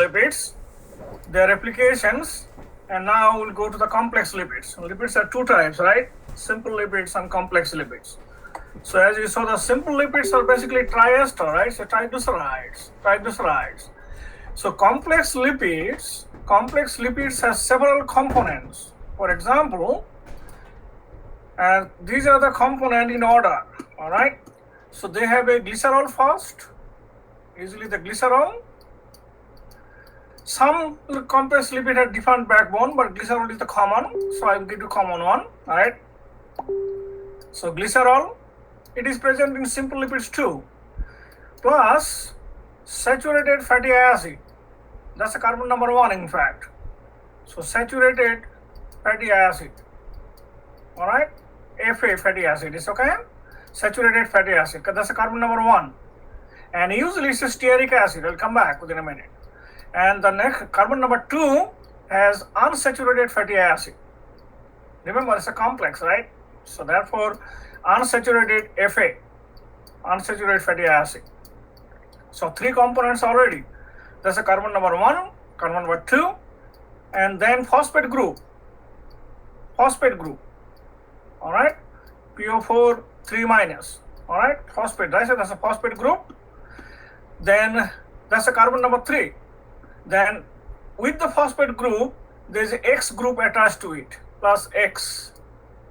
lipids, their applications, and now we'll go to the complex lipids. Lipids are two types, right? Simple lipids and complex lipids. So as you saw, the simple lipids are basically triester, right? So triglycerides. So complex lipids have several components. For example, these are the components in order, all right? So they have a glycerol first, usually the glycerol. Some complex lipid have different backbone, but glycerol is the common, so I will give you common one, right? So glycerol, it is present in simple lipids too, plus saturated fatty acid. That's the carbon number 1, in fact. So saturated fatty acid, all right? FA fatty acid is okay. Saturated fatty acid, that's the carbon number 1. And usually it's a stearic acid. I'll come back within a minute. And the next carbon number 2 has unsaturated fatty acid. Remember, it's a complex, right? So therefore, unsaturated FA, unsaturated fatty acid. So 3 components already. That's the carbon number 1, carbon number 2, and then phosphate group. All right, PO4 3 minus. All right, phosphate. Right? So that's a phosphate group. Then that's the carbon number 3. Then with the phosphate group, there's an X group attached to it, plus X.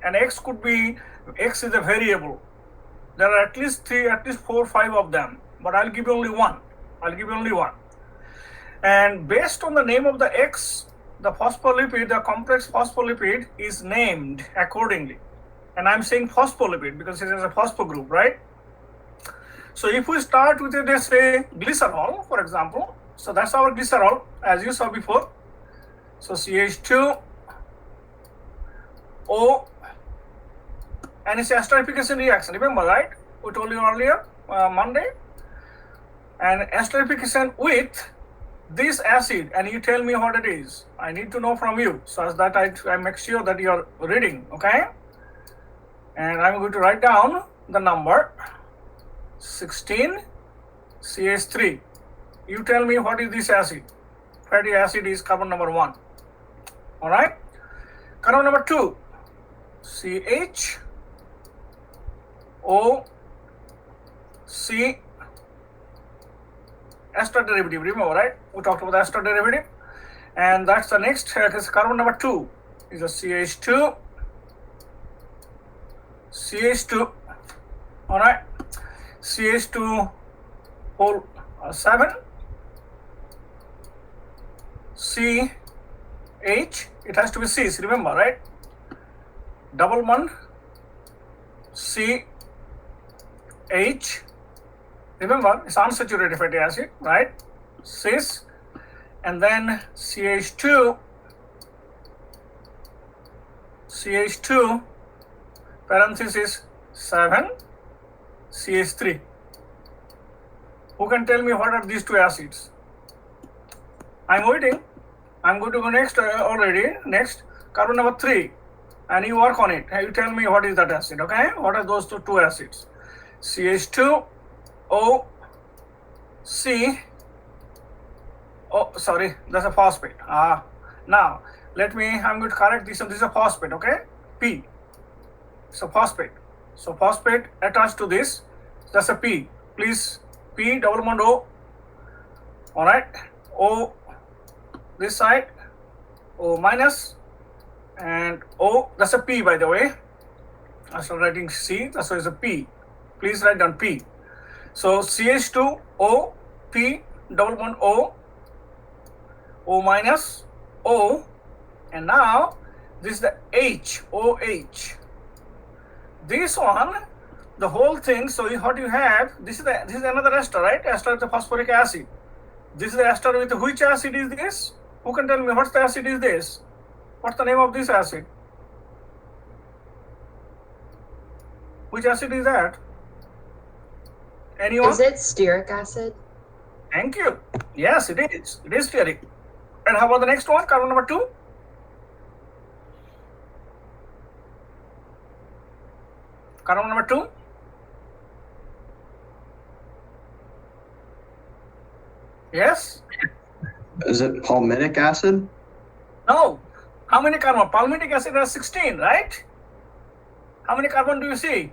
And X could be, X is a variable. There are at least 4, 5 of them, but I'll give you only one. And based on the name of the X, the phospholipid, the complex phospholipid is named accordingly. And I'm saying phospholipid because it is a phospho group, right? So if we start with, let's say, glycerol, for example, so that's our glycerol, as you saw before. So CH2, O, and it's esterification reaction. Remember, right? We told you earlier, Monday. And esterification with this acid, and you tell me what it is. I need to know from you, so as that I make sure that you are reading, okay? And I'm going to write down the number 16 CH3. You tell me what is this acid. Fatty acid is carbon number 1. All right. Carbon number 2, CHOC, ester derivative. Remember, right? We talked about the ester derivative, and that's the next. Carbon number 2 is a CH2. All right. CH2 whole 7. CH, it has to be C's, remember, right? Double bond, CH, remember, it's unsaturated fatty acid, right? Cis, and then CH2, parenthesis 7, CH3. Who can tell me what are these 2 acids? I'm waiting. I'm going to go next already. Next, carbon number 3. And you work on it. You tell me what is that acid, okay? What are those two acids? CH2, O, C. Oh, sorry, that's a phosphate. Now, I'm going to correct this. This is a phosphate, okay? P. So phosphate. So phosphate attached to this. That's a P. Please, P double bond O. All right. O this side. O minus. And O, that's a P, by the way. I started writing C, that's why it's a P. Please write down P. So CH2, O, P, double bond O, O minus, O, and now this is the H, OH. This one, the whole thing, so what you have, this is another ester, right? Ester is the phosphoric acid. This is the ester with which acid is this? Who can tell me what's the acid is this? What's the name of this acid? Which acid is that? Anyone? Is it stearic acid? Thank you. Yes, it is. It is stearic. And how about the next one, carbon number 2? Carbon number 2? Yes? Is it palmitic acid? No. How many carbon? Palmitic acid has 16, right? How many carbon do you see?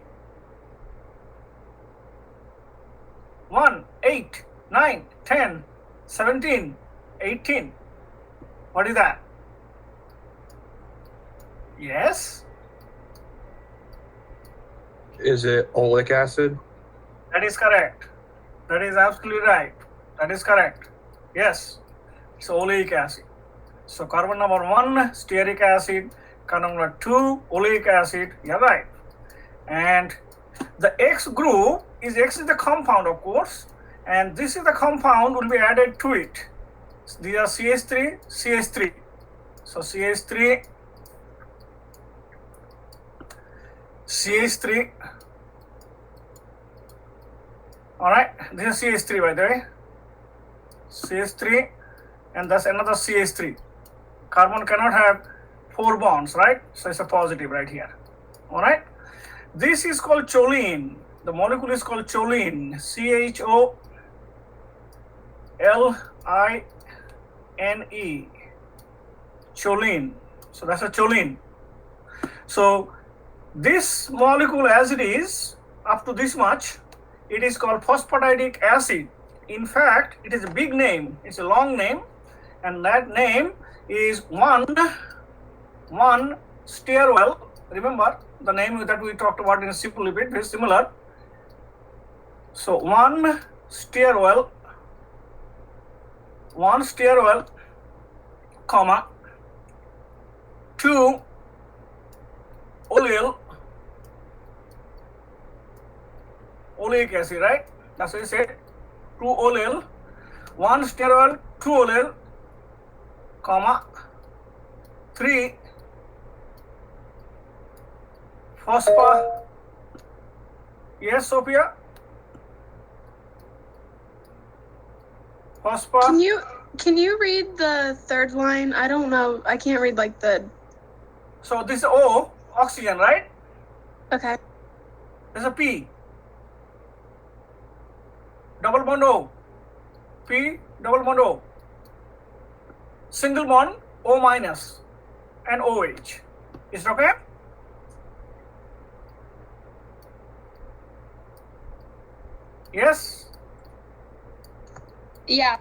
1, 8, 9, 10, 17, 18. What is that? Yes? Is it oleic acid? That is correct. That is absolutely right. That is correct. Yes, it's oleic acid. So carbon number 1, stearic acid. Carbon number 2, oleic acid. You're right. And the X group is X is the compound, of course, and this is the compound will be added to it. These are CH3, CH3. So CH3, CH3. All right, this is CH3 by the way. CH3, and that's another CH3. Carbon cannot have 4 bonds, right? So it's a positive right here. All right. This is called choline. The molecule is called choline. CHOLINE. Choline. So that's a choline. So this molecule, as it is, up to this much, it is called phosphatidic acid. In fact, it is a big name. It's a long name, and that name is 1,1-stearoyl. Remember the name that we talked about in a simple lipid, very similar. So 1-stearoyl, comma 2-oleal oleic acid, right? That's what you said. 2-oleal, 1-stearoyl, 2-oleal, comma 3 phosphor. Yes, Sophia? Phosphor. Can you read the third line? I don't know. I can't read like the. So this is O, oxygen, right? Okay. There's a P. Double bond O. P, double bond O. Single bond O minus and OH. Is it okay? Yes? Yeah.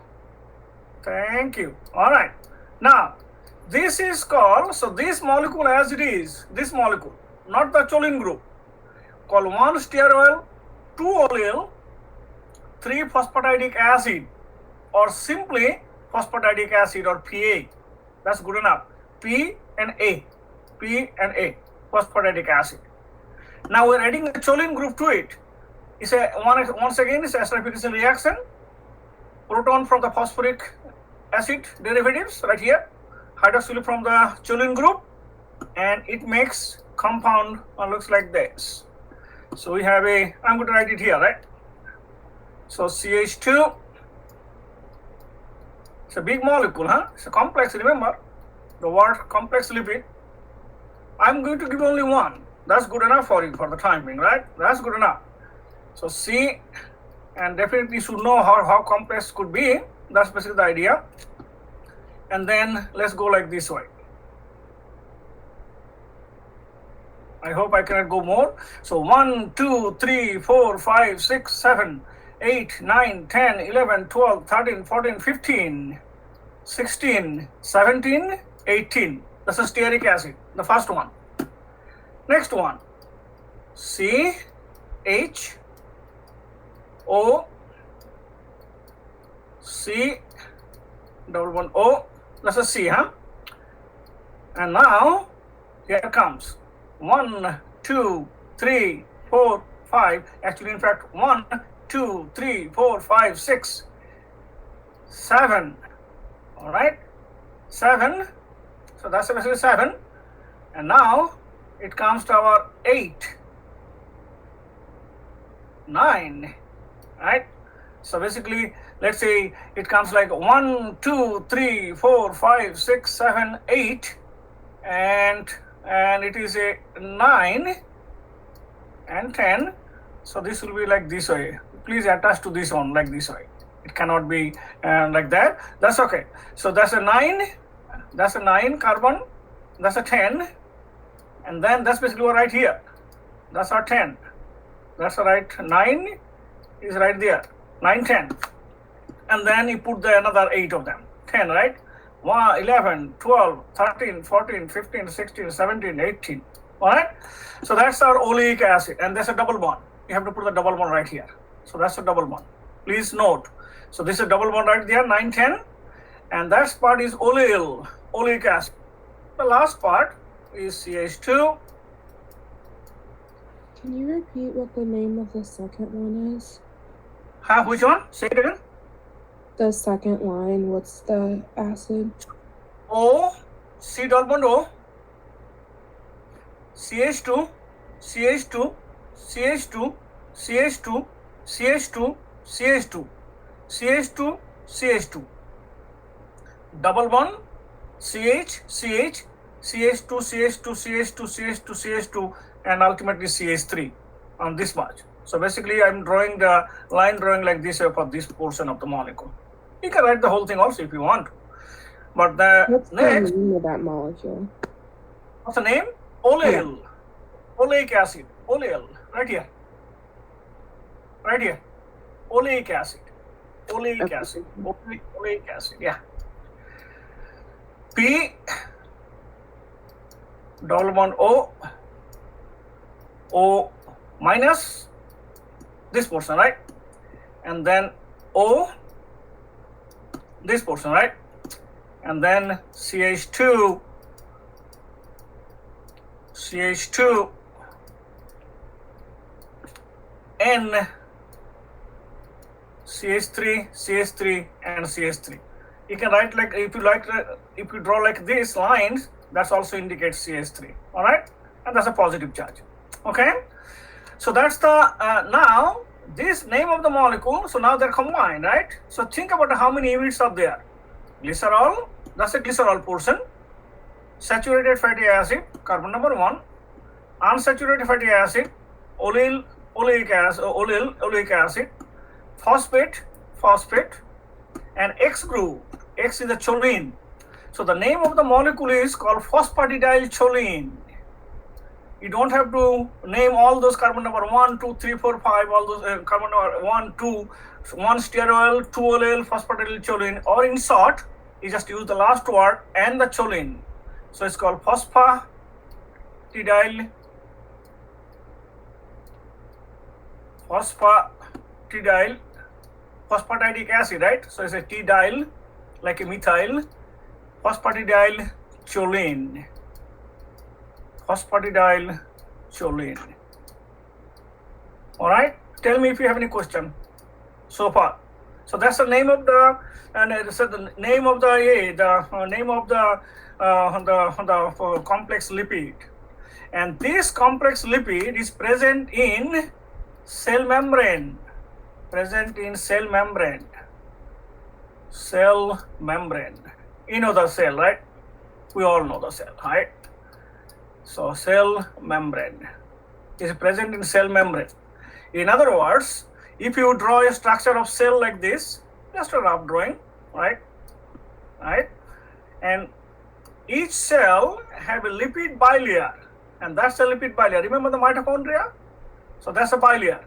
Thank you. All right. Now, this is called, so this molecule as it is, this molecule, not the choline group, called 1-stearoyl, 2-oleal, 3-phosphatidic acid, or simply phosphatidic acid, or PA. That's good enough. P and A. P and A, phosphatidic acid. Now we're adding a choline group to it. It's a once again it's a esterification reaction. Proton from the phosphoric acid derivatives right here, hydroxyl from the choline group, and it makes compound looks like this. So we have a, I'm going to write it here, right? So CH2, it's a big molecule, huh? It's a complex, remember the word complex lipid. I'm going to give only one. That's good enough for you for the time being, right? That's good enough. So C, and definitely you should know how complex could be. That's basically the idea. And then let's go like this way. I hope I cannot go more. So 1, 2, 3, 4, 5, 6, 7, 8, 9, 10, 11, 12, 13, 14, 15, 16, 17, 18. That's a stearic acid, the first one. Next one, C, H, O, C, double bond O, that's a C, huh? And now, here comes 1, 2, 3, 4, 5. Actually, in fact, 1, 2, 3, 4, 5, 6, 7. All right, 7. So that's basically 7. And now it comes to our 8, 9. Right? So basically, let's say it comes like 1, 2, 3, 4, 5, 6, 7, 8, and it is a 9 and 10. So this will be like this way. Please attach to this one like this way. It cannot be like that. That's okay. So that's a 9. That's a 9 carbon. That's a 10. And then that's basically right here. That's our 10. That's right. 9 is right there. 9, 10. And then you put the another 8 of them. 10, right? 1, 11, 12, 13, 14, 15, 16, 17, 18. All right? So that's our oleic acid. And that's a double bond. You have to put the double bond right here. So that's a double bond. Please note. So this is a double bond right there, 9, 10. And that part is oleal, oleic acid. The last part is CH2. Can you repeat what the name of the second one is? Which one? Say it again. The second line, what's the acid? O, C double bond O, CH2, CH2, CH2, CH2, CH2, CH2, CH2, CH2. Double bond, CH, CH, CH2, CH2, CH2, CH2, CH2, and ultimately CH3 on this part. So basically, I'm drawing the line drawing like this for this portion of the molecule. You can write the whole thing also if you want. But the What's next, the name of that molecule? what's the name? Oleal. Oleic acid. Oleal. Right here. Right here. Oleic acid. Oleic Okay. acid. Oleic acid. Yeah. P double bond O. O minus this portion, right? And then O, this portion, right? And then CH2, CH2, N, CH3, CH3, and CH3. You can write like, if you draw like these lines, that also indicates CH3, all right? And that's a positive charge, okay? So that's the, now, this name of the molecule, so now they're combined, right? So think about how many units are there. Glycerol, that's a glycerol portion. Saturated fatty acid, carbon number 1. Unsaturated fatty acid, oleic acid, phosphate, and X group. X is a choline. So the name of the molecule is called phosphatidylcholine. You don't have to name all those carbon number 1, 2, 3, 4, 5, all those carbon number 1, 2, 1 stearoyl, 2 oleal, phosphatidylcholine, or in short, you just use the last word and the choline. So it's called phosphatidylic acid, right? So it's a T-diol, like a methyl, phosphatidylcholine. Phosphatidylcholine. All right. Tell me if you have any question so far. So that's the name of the, and so the name of the complex lipid. And this complex lipid is present in cell membrane. Present in cell membrane. Cell membrane. You know the cell, right? We all know the cell, right? So cell membrane is present in cell membrane. In other words, if you draw a structure of cell like this, just a rough drawing, right? And each cell have a lipid bilayer, and that's a lipid bilayer. Remember the mitochondria? So that's a bilayer.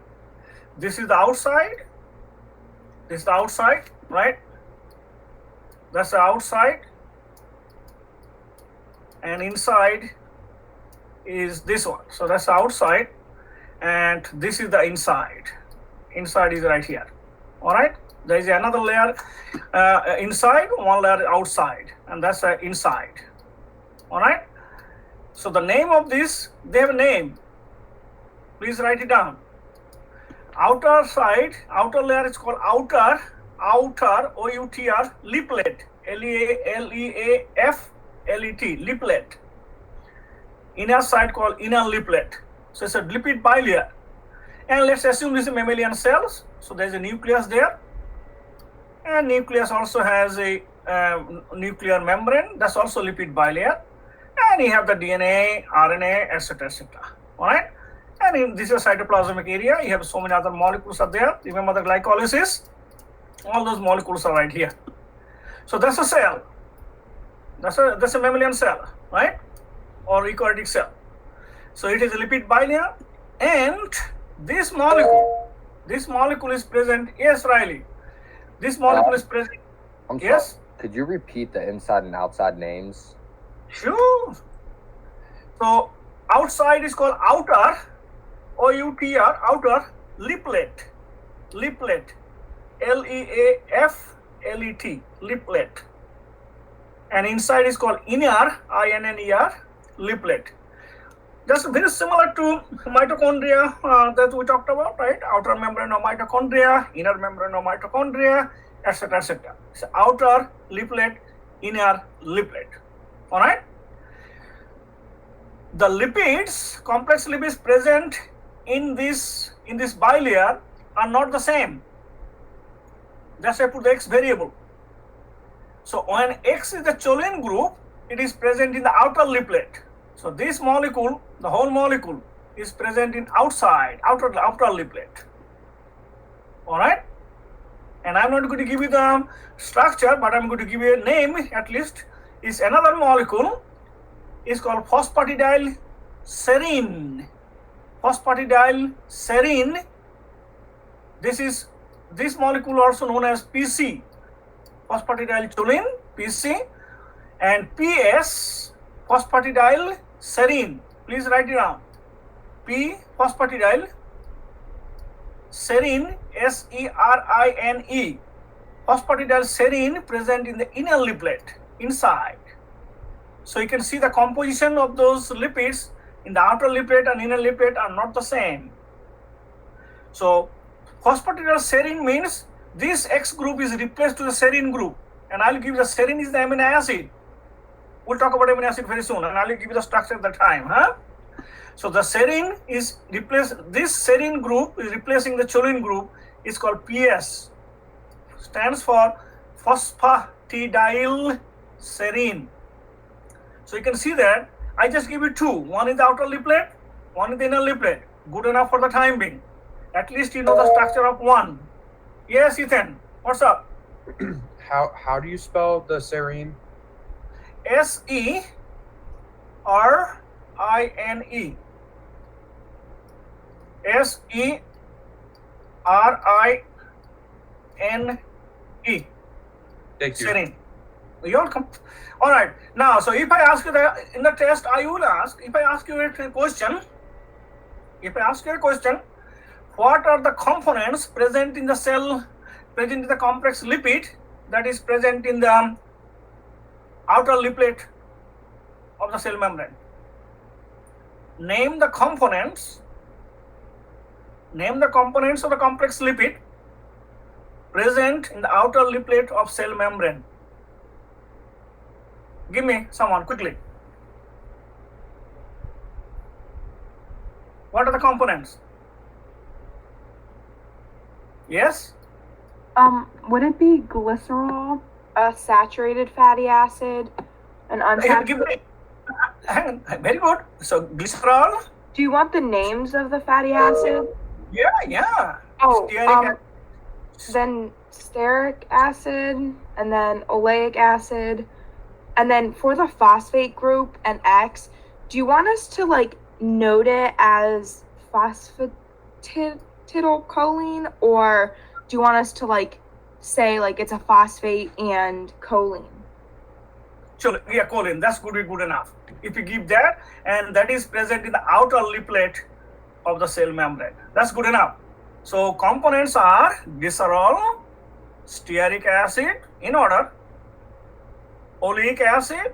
This is the outside. This is the outside, right? That's the outside. And inside is this one. So that's the outside, and this is the inside. Inside is right here. All right. There is another layer inside, one layer outside, and that's the inside. All right. So the name of this, they have a name. Please write it down. Outer side, outer layer is called outer, O-U-T-R, leaflet, L-E-A-F-L-E-T, leaflet. Inner side called inner leaflet. So it's a lipid bilayer. And let's assume this is mammalian cells. So there's a nucleus there. And nucleus also has a nuclear membrane. That's also lipid bilayer. And you have the DNA, RNA, etc., etc. All right. And in this is cytoplasmic area. You have so many other molecules are there. Remember the glycolysis. All those molecules are right here. So that's a cell. That's a mammalian cell, right? Or eukaryotic cell. So it is a lipid bilayer, and this molecule is present. Yes, Riley. This molecule is present. I'm Yes. sorry. Could you repeat the inside and outside names? Sure. So outside is called outer, OUTR, outer liplet. Liplet. LEAFLET. Liplet. And inside is called inner, INNER, liplet. Just very similar to mitochondria that we talked about, right? Outer membrane of mitochondria, inner membrane of mitochondria, etc., etc. So outer liplet, inner liplet. All right. The lipids, complex lipids present in this bilayer are not the same. That's why I put the X variable. So when X is the choline group, it is present in the outer liplet. So this molecule, the whole molecule, is present in outer liplet. All right. And I'm not going to give you the structure, but I'm going to give you a name at least. Is another molecule is called phosphatidyl serine. Phosphatidyl serine. This molecule also known as PC. Phosphatidyl choline, PC, and PS, phosphatidyl serine. Please write it down. P phosphatidyl serine, SERINE. Phosphatidyl serine present in the inner liplet, inside. So you can see the composition of those lipids in the outer liplet and inner liplet are not the same. So phosphatidyl serine means this X group is replaced to the serine group, and I'll give the serine is the amino acid. We'll talk about amino acid very soon, and I'll give you the structure at the time. So the serine is replaced. This serine group is replacing the choline group. It's called PS. Stands for phosphatidyl serine. So you can see that I just give you two. One is the outer liplet, one is the inner liplet. Good enough for the time being. At least you know the structure of one. Yes, Ethan. What's up? How do you spell the serine? SERINE. SERINE. Thank you. Serine. You're welcome. All right. Now, so if I ask you in the test, I will ask. If I ask you a question, what are the components present in the cell, present in the complex lipid that is present in the outer liplet of the cell membrane? Name the components of the complex lipid present in the outer liplet of cell membrane. Give me someone quickly. What are the components? Yes? Would it be glycerol, a saturated fatty acid, an unsaturated? Very good. So glycerol. Do you want the names of the fatty acid? Yeah. Oh, Stearic then stearic acid, and then oleic acid, and then for the phosphate group and X, do you want us to like note it as phosphatidylcholine, or do you want us to like say like it's a phosphate and choline? Sure, yeah, choline. That's good enough. If you give that, and that is present in the outer liplet of the cell membrane, that's good enough. So components are glycerol, stearic acid in order, oleic acid,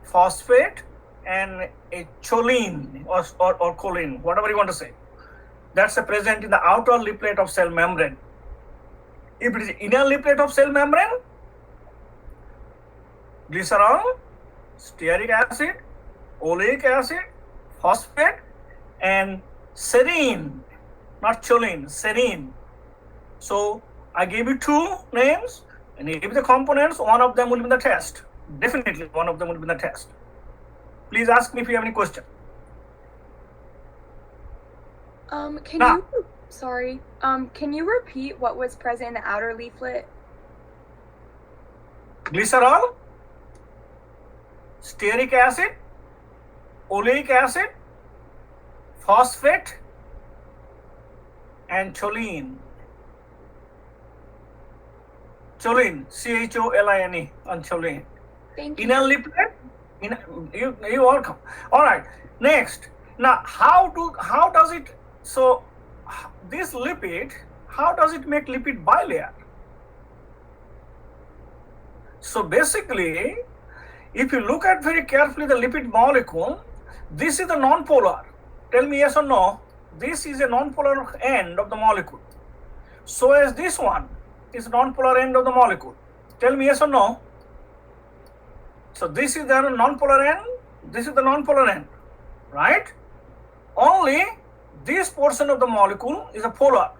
phosphate, and a choline or choline, whatever you want to say. That's present in the outer liplet of cell membrane. If it is inner liplet of cell membrane, glycerol, stearic acid, oleic acid, phosphate, and serine, not choline, serine. So I gave you two names, and if the components, one of them will be in the test. Definitely one of them will be in the test. Please ask me if you have any question. Can you repeat what was present in the outer leaflet glycerol, stearic acid, oleic acid, phosphate, and choline. Choline, choline, on choline. Thank you. Enal lipid, you welcome. All right. Next, now how does it? So this lipid, how does it make lipid bilayer? So basically, if you look at very carefully the lipid molecule, this is the non-polar. Tell me yes or no. This is a non-polar end of the molecule. So as this one is non-polar end of the molecule. Tell me yes or no. So this is the non-polar end. This is the non-polar end, right? Only this portion of the molecule is a polar.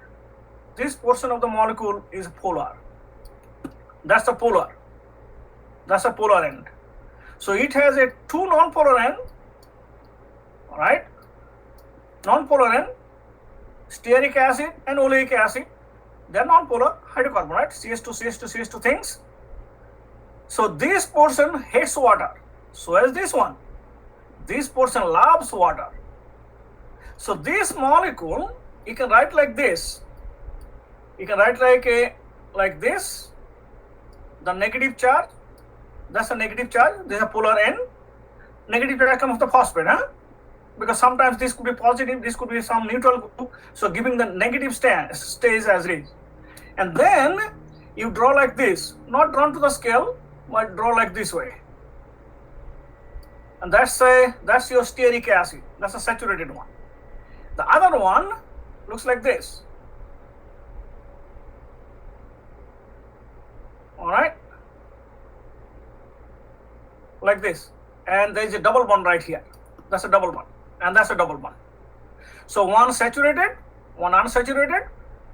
This portion of the molecule is polar. That's the polar. That's a polar end. So it has a two non-polar end, all right? Non-polar end, stearic acid and oleic acid. They are non-polar hydrocarbon, right? CH2, CH2, CH2 things. So this portion hates water. So as this one. This portion loves water. So this molecule, you can write like this. You can write like this. The negative charge. That's a negative charge. This is a polar end. Negative charge comes of the phosphate, huh? Because sometimes this could be positive, this could be some neutral group. So giving the negative stays as is. And then you draw like this, not drawn to the scale, but draw like this way. And that's your stearic acid. That's a saturated one. The other one looks like this. All right, like this. And there is a double bond right here. That's a double bond. And that's a double bond. So one saturated, one unsaturated,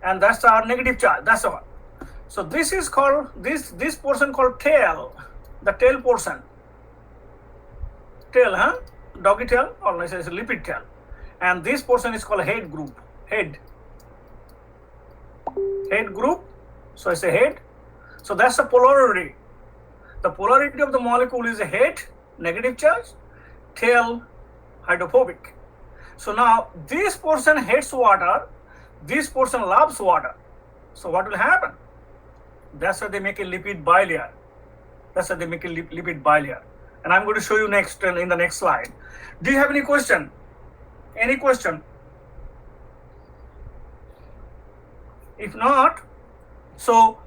and that's our negative charge. That's the one. So this is called this portion called tail, the tail portion. Tail, huh? Doggy tail, or let's say it's a lipid tail. And this portion is called head group. Head group. So it's a head. So that's the polarity. The polarity of the molecule is a head, negative charge, tail, hydrophobic. So now this portion hates water, this portion loves water. So what will happen? That's why they make a lipid bilayer. That's why they make a lipid bilayer. And I'm going to show you next in the next slide. Do you have any question? Any question? If not, so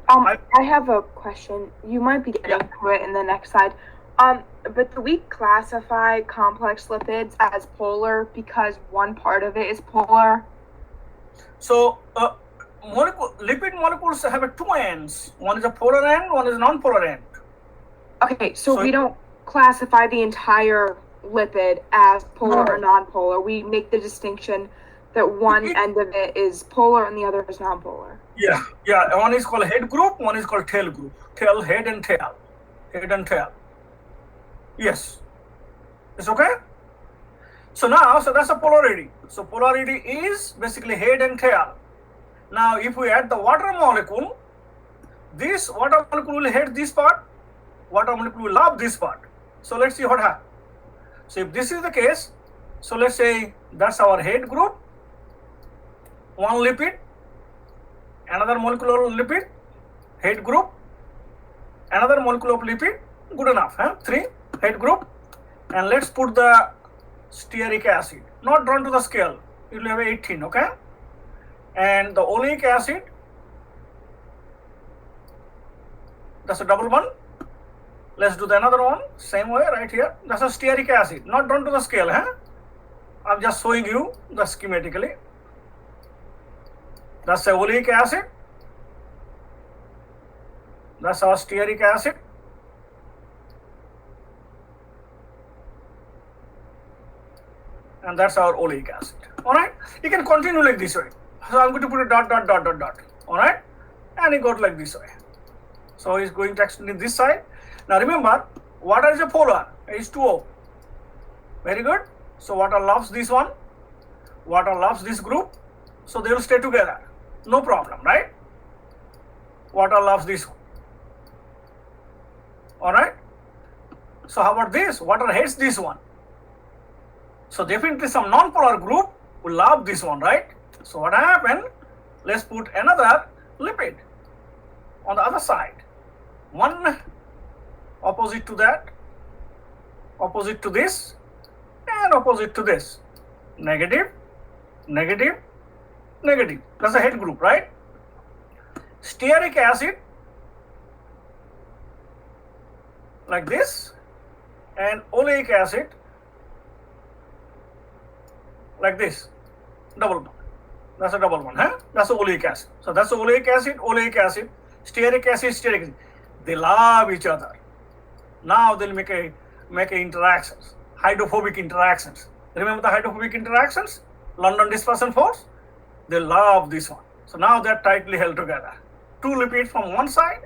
I have a question. You might be getting to it in the next slide. But do we classify complex lipids as polar because one part of it is polar? So lipid molecules have two ends. One is a polar end, one is a non-polar end. Okay, so we don't classify the entire lipid as polar or non-polar. We make the distinction that one end of it is polar and the other is non-polar. Yeah. One is called head group, one is called tail group. Tail, head and tail. Head and tail. Yes. It's okay? So now, that's a polarity. So polarity is basically head and tail. Now, if we add the water molecule, this water molecule will hate this part, water molecule will love this part. So let's see what happens. So if this is the case, so let's say that's our head group, one lipid, another molecular lipid, head group, another molecule of lipid, good enough, huh? 3, head group, and let's put the stearic acid, not drawn to the scale, it will have 18, okay? And the oleic acid, that's a double one. Let's do the another one, same way right here. That's a stearic acid, not drawn to the scale, huh? I'm just showing you the schematically. That's a oleic acid. That's our stearic acid. And that's our oleic acid. Alright? You can continue like this way. So I'm going to put a dot. Alright? And it goes like this way. So it's going to extend this side. Now remember, water is a polar, H2O. Very good. So water loves this one. Water loves this group. So they will stay together. No problem, right? Water loves this one. All right. So how about this? Water hates this one. So definitely some non-polar group will love this one, right? So what happened? Let's put another lipid on the other side. One opposite to that, opposite to this, and opposite to this. Negative, negative, negative. That's a head group, right? Stearic acid like this, and oleic acid like this. Double bond. That's a double bond, huh? That's the oleic acid. So that's the oleic acid, stearic acid, stearic acid. They love each other. Now they'll make a interactions, hydrophobic interactions. Remember the hydrophobic interactions? London dispersion force? They love this one. So now they're tightly held together. Two lipids from one side,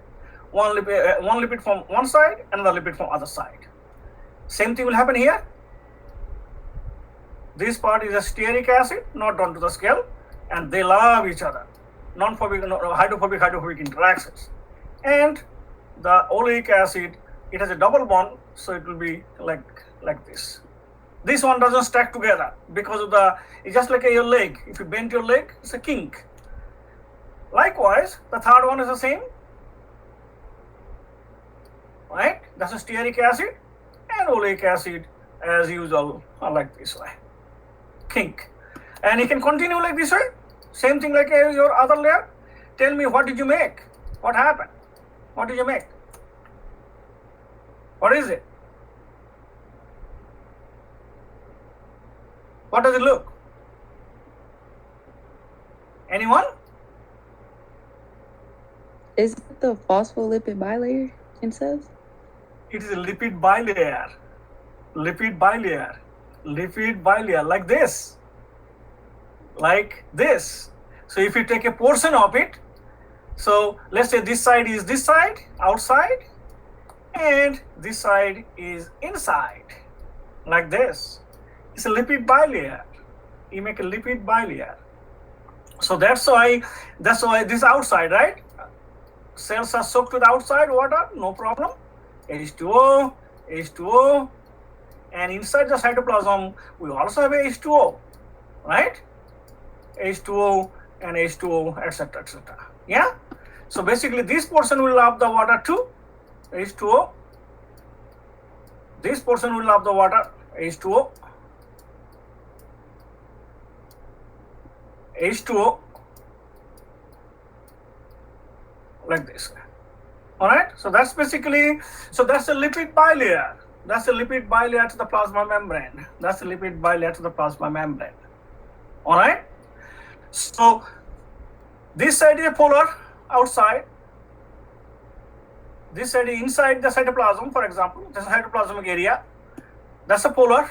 one lipid from one side, another lipid from other side. Same thing will happen here. This part is a stearic acid, not down to the scale, and they love each other. Hydrophobic interactions. And the oleic acid, it has a double bond, so it will be like this. This one doesn't stack together because of it's just like your leg. If you bend your leg, it's a kink. Likewise, the third one is the same, right? That's a stearic acid, and oleic acid as usual are like this way, kink. And you can continue like this way, same thing like your other layer. Tell me, what did you make? What happened? What did you make? What is it? What does it look? Anyone? Is it the phospholipid bilayer, Kinsev? It is a lipid bilayer. Lipid bilayer. Lipid bilayer, like this. Like this. So if you take a portion of it, so let's say this side is this side, outside, and this side is inside, like this. It's a lipid bilayer. You make a lipid bilayer. So that's why this outside, right? Cells are soaked with outside water, no problem. H2O, H2O, and inside the cytoplasm we also have H2O, right? H2O and H2O, etc., etc. Yeah. So basically, this portion will love the water too, H2O. This portion will love the water, H2O. H2O, like this. All right. So that's basically, that's the lipid bilayer. That's the lipid bilayer to the plasma membrane. That's the lipid bilayer to the plasma membrane. All right. So this side is a polar outside. This side is inside the cytoplasm, for example. This is cytoplasmic area. That's a polar.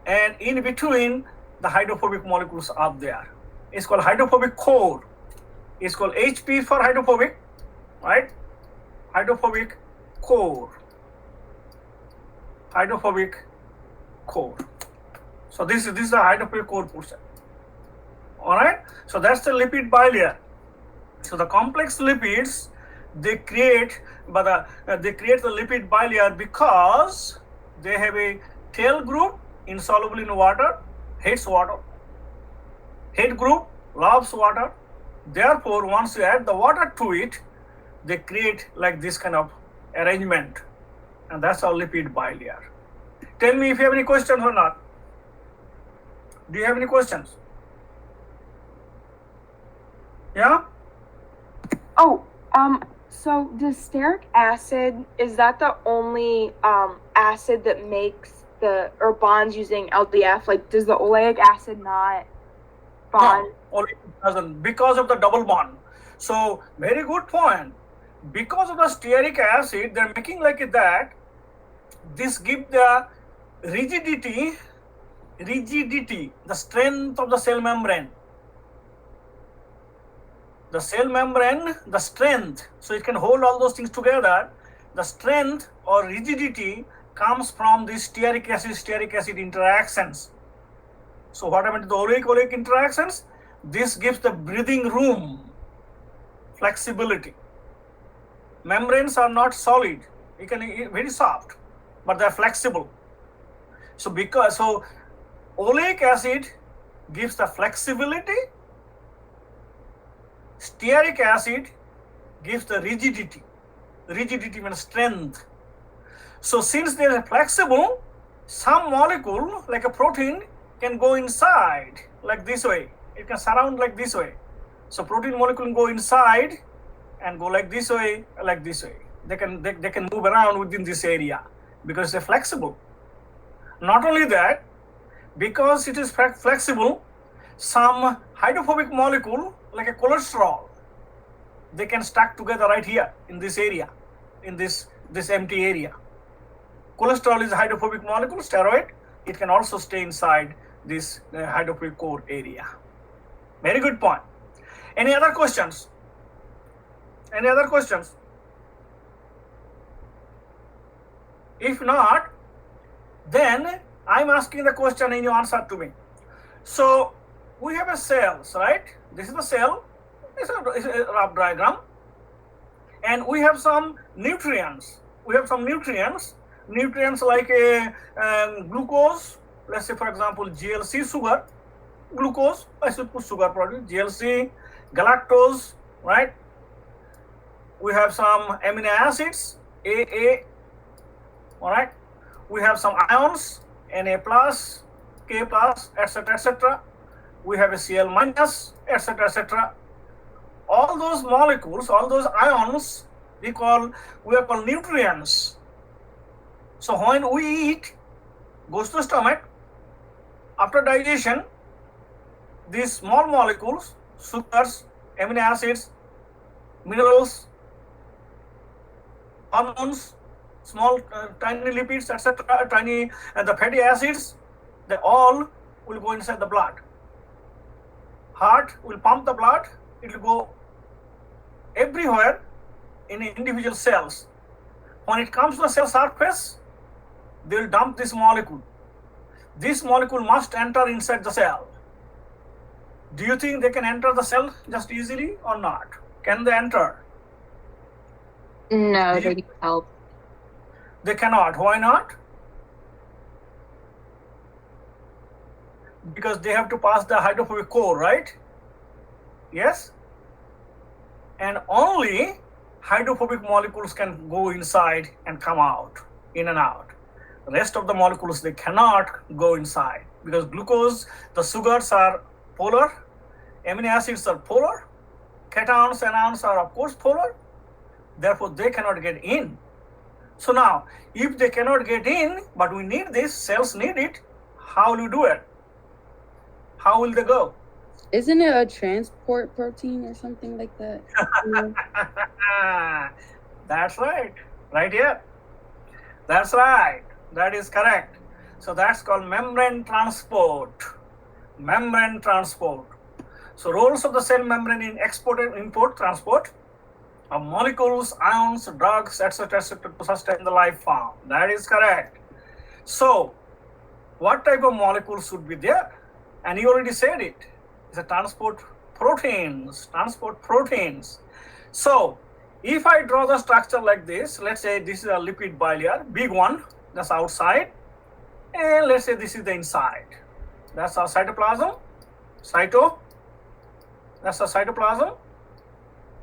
And in between, the hydrophobic molecules are there. It's called hydrophobic core. It's called HP for hydrophobic, right? Hydrophobic core. Hydrophobic core. So this is the hydrophobic core portion. All right. So that's the lipid bilayer. So the complex lipids, they create the lipid bilayer because they have a tail group insoluble in water, hates water. Head group loves water. Therefore, once you add the water to it, they create like this kind of arrangement, and that's our lipid bilayer. Tell me if you have any questions or not. Do you have any questions? Yeah? Oh, so does stearic acid, is that the only acid that makes or bonds using LDF? Like, does the oleic acid not bond? No, oleic doesn't, because of the double bond. So, very good point. Because of the stearic acid, they're making like that. This gives the rigidity, the strength of the cell membrane. The cell membrane, the strength, so it can hold all those things together. The strength or rigidity comes from these stearic acid interactions. So what happened to the oleic interactions? This gives the breathing room, flexibility. Membranes are not solid. You can very soft, but they're flexible. So oleic acid gives the flexibility. Stearic acid gives the rigidity. Rigidity means strength. So since they are flexible, some molecule like a protein can go inside like this way. It can surround like this way. So protein molecule can go inside and go like this way, like this way. They can move around within this area because they're flexible. Not only that, because it is flexible, some hydrophobic molecule like a cholesterol, they can stack together right here in this area, in this empty area. Cholesterol is a hydrophobic molecule, steroid. It can also stay inside this hydrophobic core area. Very good point. Any other questions? Any other questions? If not, then I'm asking the question and you answer to me. So we have a cells, right? This is the cell. It's a rough diagram. And we have some nutrients. We have some nutrients like a glucose. Let's say, for example, GLC, sugar, glucose. I should put sugar product, GLC, galactose, right? We have some amino acids, AA, all right? We have some ions, Na plus, K plus, etc., etc. We have a Cl minus, etc., etc. All those molecules, all those ions, we are called nutrients. So when we eat, goes to the stomach, after digestion, these small molecules, sugars, amino acids, minerals, hormones, small tiny lipids, etc., the fatty acids, they all will go inside the blood. Heart will pump the blood, it will go everywhere in individual cells. When it comes to the cell surface, they will dump this molecule. This molecule must enter inside the cell. Do you think they can enter the cell just easily or not? Can they enter? No, they need help. They cannot. Why not? Because they have to pass the hydrophobic core, right? Yes? And only hydrophobic molecules can go inside and come out, in and out. The rest of the molecules, they cannot go inside because glucose, the sugars are polar, amino acids are polar, cations, anions are of course polar. Therefore, they cannot get in. So now, if they cannot get in, but we need this, cells need it, how will you do it? How will they go? Isn't it a transport protein or something like that? That's right. Right here. That's right. That is correct. So that's called membrane transport. Membrane transport. So roles of the cell membrane in export and import transport of molecules, ions, drugs, etc., etc., to sustain the life form. That is correct. So what type of molecules should be there? And you already said it. It's a transport proteins. Transport proteins. So if I draw the structure like this, let's say this is a lipid bilayer, big one, that's outside, and let's say this is the inside. That's our cytoplasm, that's the cytoplasm,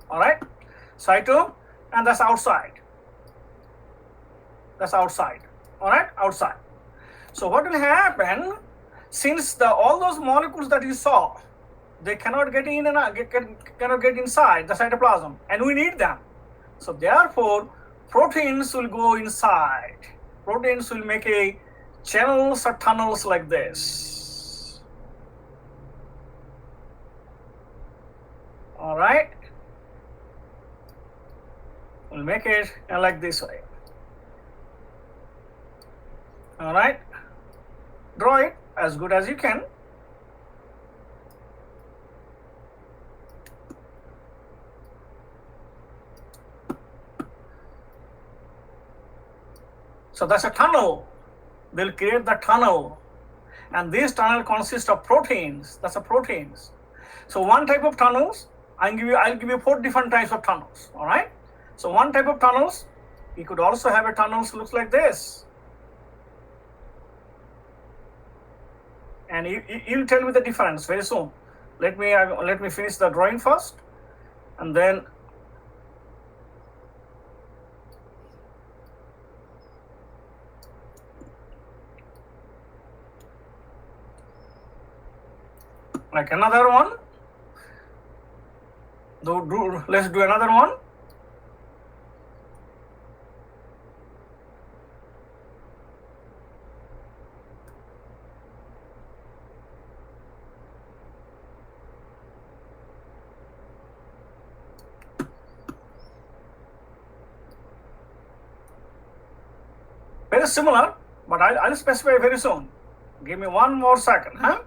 all right, cyto, and that's outside. That's outside, all right, outside. So what will happen, since all those molecules that you saw, they cannot get in and cannot get inside the cytoplasm, and we need them. So therefore, proteins will go inside. Proteins will make a channels or tunnels like this. All right. We'll make it like this way. All right. Draw it as good as you can. So that's a tunnel. They'll create the tunnel. And this tunnel consists of proteins. That's a proteins. So one type of tunnels, I'll give you 4 different types of tunnels. All right. So one type of tunnels, You could also have a tunnels looks like this. And you'll tell me the difference very soon. Let me finish the drawing first, and then like another one. Let's do another one. Very similar, but I'll specify very soon. Give me one more second, huh?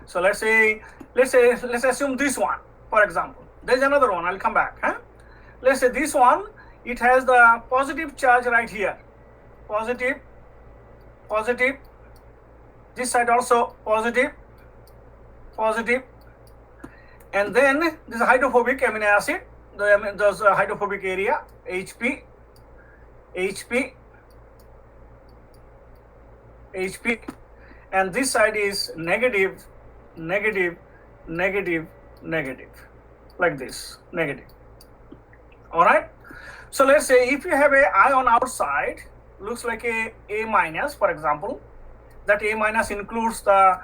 So let's assume this one, for example. There's another one. I'll come back, huh? Let's say this one. It has the positive charge right here. Positive. This side also positive. And then this is hydrophobic amino acid. There's a hydrophobic area HP, and this side is negative, like this, negative. All right. So let's say if you have a ion outside, looks like a minus, for example. That A minus includes the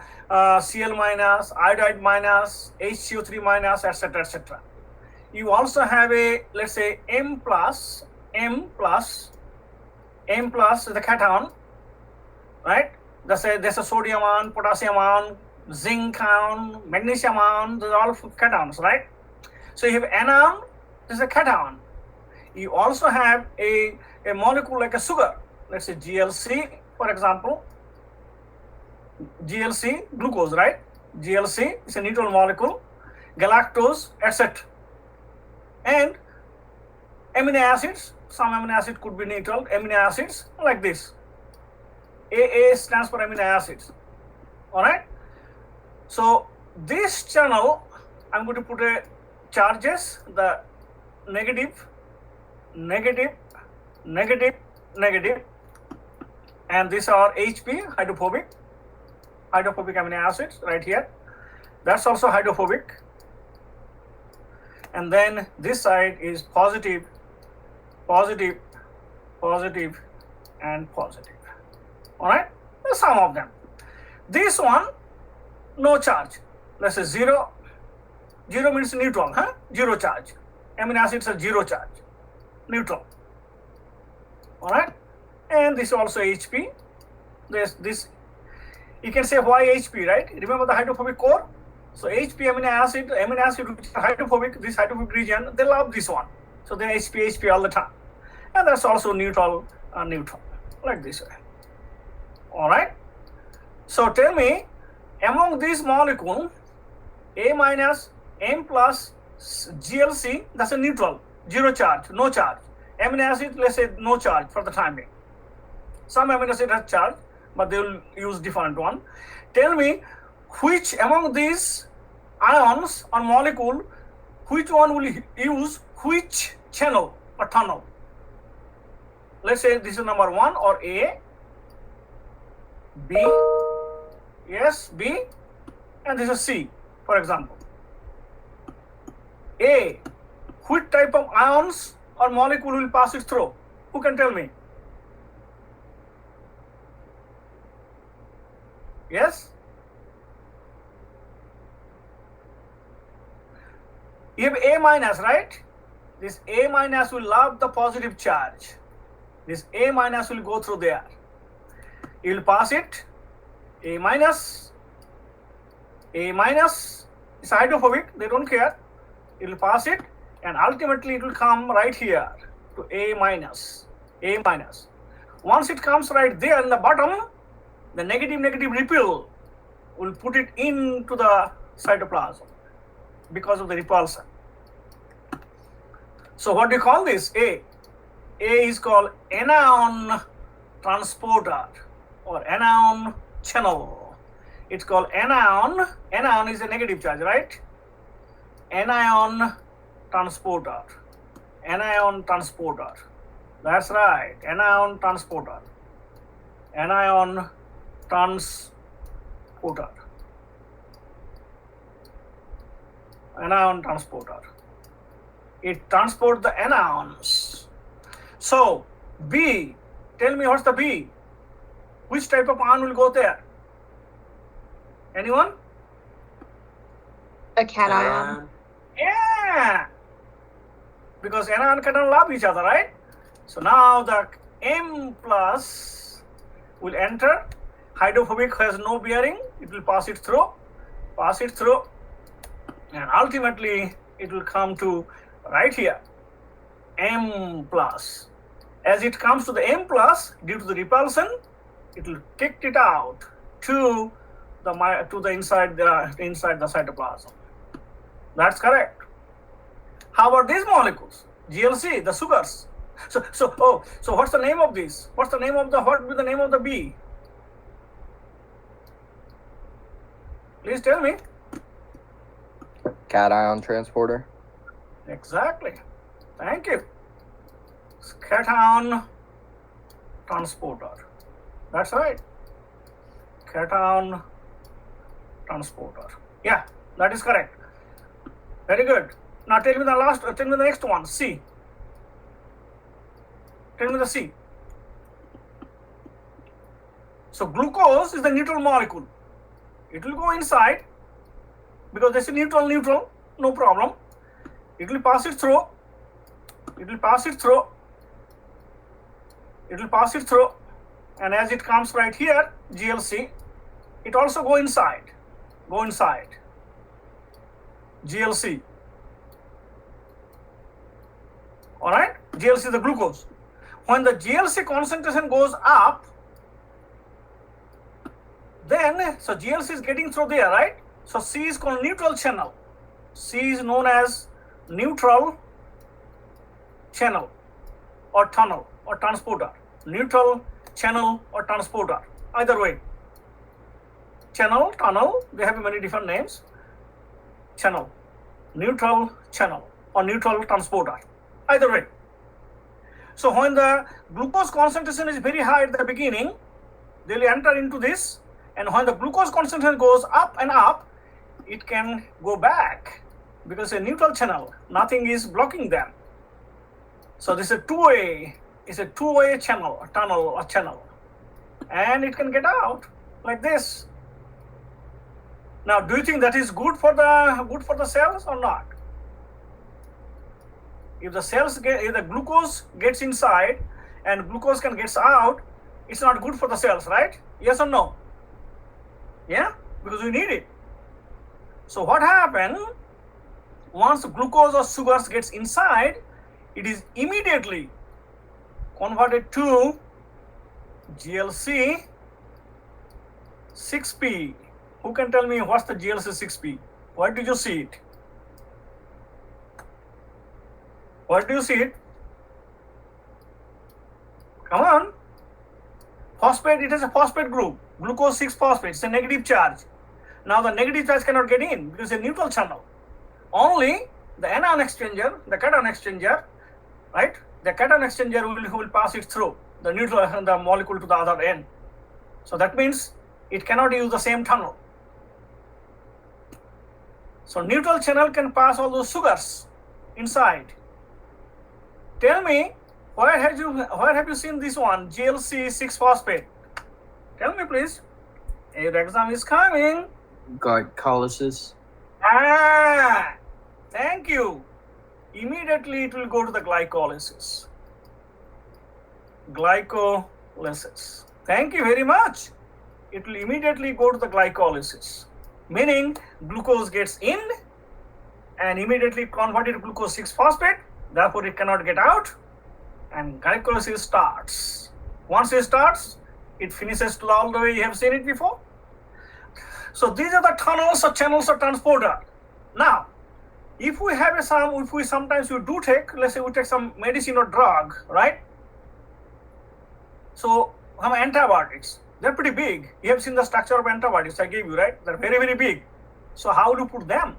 Cl minus, iodide minus, HCO3 minus, etc., etc. You also have a, let's say, M plus the cation, right? There's a sodium ion, potassium ion, zinc ion, magnesium ion. Those are all cations, right? So you have anion. This is a cation. You also have a molecule like a sugar. Let's say GLC, for example. GLC, glucose, right? GLC is a neutral molecule, galactose, etc. And amino acids, some amino acid could be neutral, amino acids like this. AA stands for amino acids. All right. So this channel, I'm going to put a charges, the negative, and these are HP, hydrophobic amino acids right here. That's also hydrophobic. And then this side is positive, and positive. All right, some of them. This one, no charge. Let's say 0. 0 means neutral, huh? 0 charge. Amino acids are 0 charge, neutral. All right, and this also HP. This you can say why HP, right? Remember the hydrophobic core. So HP amino acid which is hydrophobic, this hydrophobic region, they love this one. So then HP all the time, and that's also neutral, like this way. All right. So tell me, among these molecule, A minus, M plus, GLC, that's a neutral, 0 charge, no charge. Amino acid, let's say no charge for the time being. Some amino acid has charge, but they will use different one. Tell me, which among these ions or molecule, which one will use which channel or tunnel? Let's say this is number 1 or A, B, yes, B, and this is C, for example. A, which type of ions or molecule will pass it through? Who can tell me? Yes? You have A minus, right? This A minus will love the positive charge. This A minus will go through there. You will pass it. A minus is hydrophobic, they don't care. You will pass it, and ultimately it will come right here to A minus. Once it comes right there in the bottom, the negative repel will put it into the cytoplasm because of the repulsion. So what do you call this? A is called anion transporter or anion channel. It's called anion. Anion is a negative charge, right? Anion transporter. That's right. Anion transporter. Anion transporter. Anion transporter. It transports the anions. So B, tell me what's the B? Which type of ion will go there? Anyone? A cation. Yeah. Because anion and cation love each other, right? So now the M plus will enter. Hydrophobic has no bearing. It will pass it through, and ultimately it will come to right here, M plus. As it comes to the M plus, due to the repulsion, it will kick it out to the inside the cytoplasm. That's correct. How about these molecules? GLC, the sugars. So what's the name of this? What will be the name of the B? Please tell me. Cation transporter. Exactly. Thank you. Cation transporter. That's right. Cation transporter. Yeah, that is correct. Very good. Now tell me the next one. C. Tell me the C. So glucose is the neutral molecule. It will go inside because this is neutral, no problem. It will pass it through. And as it comes right here, GLC, it also go inside. GLC. All right, GLC is the glucose. When the GLC concentration goes up, then so GLC is getting through there, right? So C is called neutral channel. C is known as neutral channel or tunnel or transporter. Neutral channel or transporter. Either way. Channel, tunnel, they have many different names. Channel, neutral channel or neutral transporter. Either way. So when the glucose concentration is very high at the beginning, they will enter into this, and when the glucose concentration goes up and up, it can go back because a neutral channel, nothing is blocking them. So this is a two-way channel, a tunnel or channel, and it can get out like this. Now, do you think that is good for the cells or not? If the glucose gets inside and glucose can get out, it's not good for the cells, right? Yes or no? Yeah, because we need it. So what happens once glucose or sugars gets inside, it is immediately converted to GLC 6P. Who can tell me what's the GLC 6P? Where did you see it? Where do you see it? Come on. Phosphate, it has a phosphate group. Glucose 6-phosphate, it's a negative charge. Now the negative charge cannot get in because it's a neutral channel. Only the anion exchanger, the cation exchanger, right? The cation exchanger will pass it through the molecule to the other end. So that means it cannot use the same tunnel. So neutral channel can pass all those sugars inside. Tell me, where have you seen this one, GLC 6-phosphate? Tell me, please. Your exam is coming. Glycolysis. Ah, thank you. Immediately it will go to the glycolysis. Glycolysis. Thank you very much. It will immediately go to the glycolysis, meaning glucose gets in and immediately converted to glucose 6-phosphate. Therefore, it cannot get out, and glycolysis starts. Once it starts, it finishes all the way you have seen it before. So these are the tunnels or channels or transporter. Now, if we sometimes do take, let's say we take some medicine or drug, right? So some antibiotics, they're pretty big. You have seen the structure of antibiotics I gave you, right? They're very, very big. So how do you put them?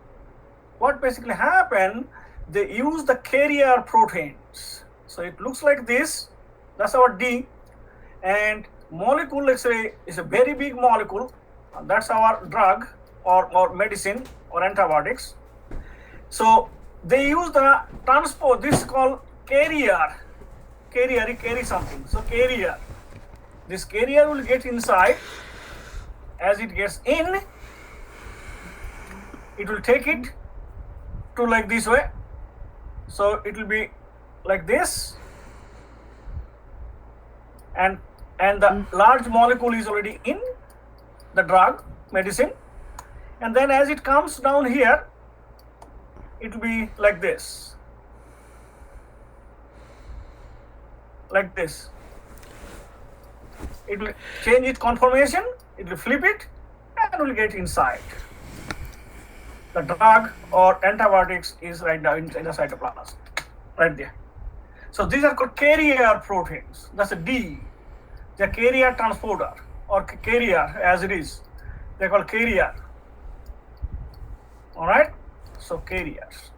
What basically happened, they use the carrier proteins. So it looks like this. That's our D. And molecule, let's say, is a very big molecule. That's our drug or medicine or antibiotics. So they use the transport. This is called carrier. Carrier, it carries something. So carrier. This carrier will get inside. As it gets in, it will take it to like this way. So it will be like this. And the large molecule is already in the drug, medicine. And then as it comes down here, it will be like this. Like this. It will change its conformation, it will flip it, and will get inside. The drug or antibiotics is right now in the cytoplasm, right there. So these are called carrier proteins. That's a D. They're carrier transporter or carrier as it is. They're called carrier. All right. So carriers.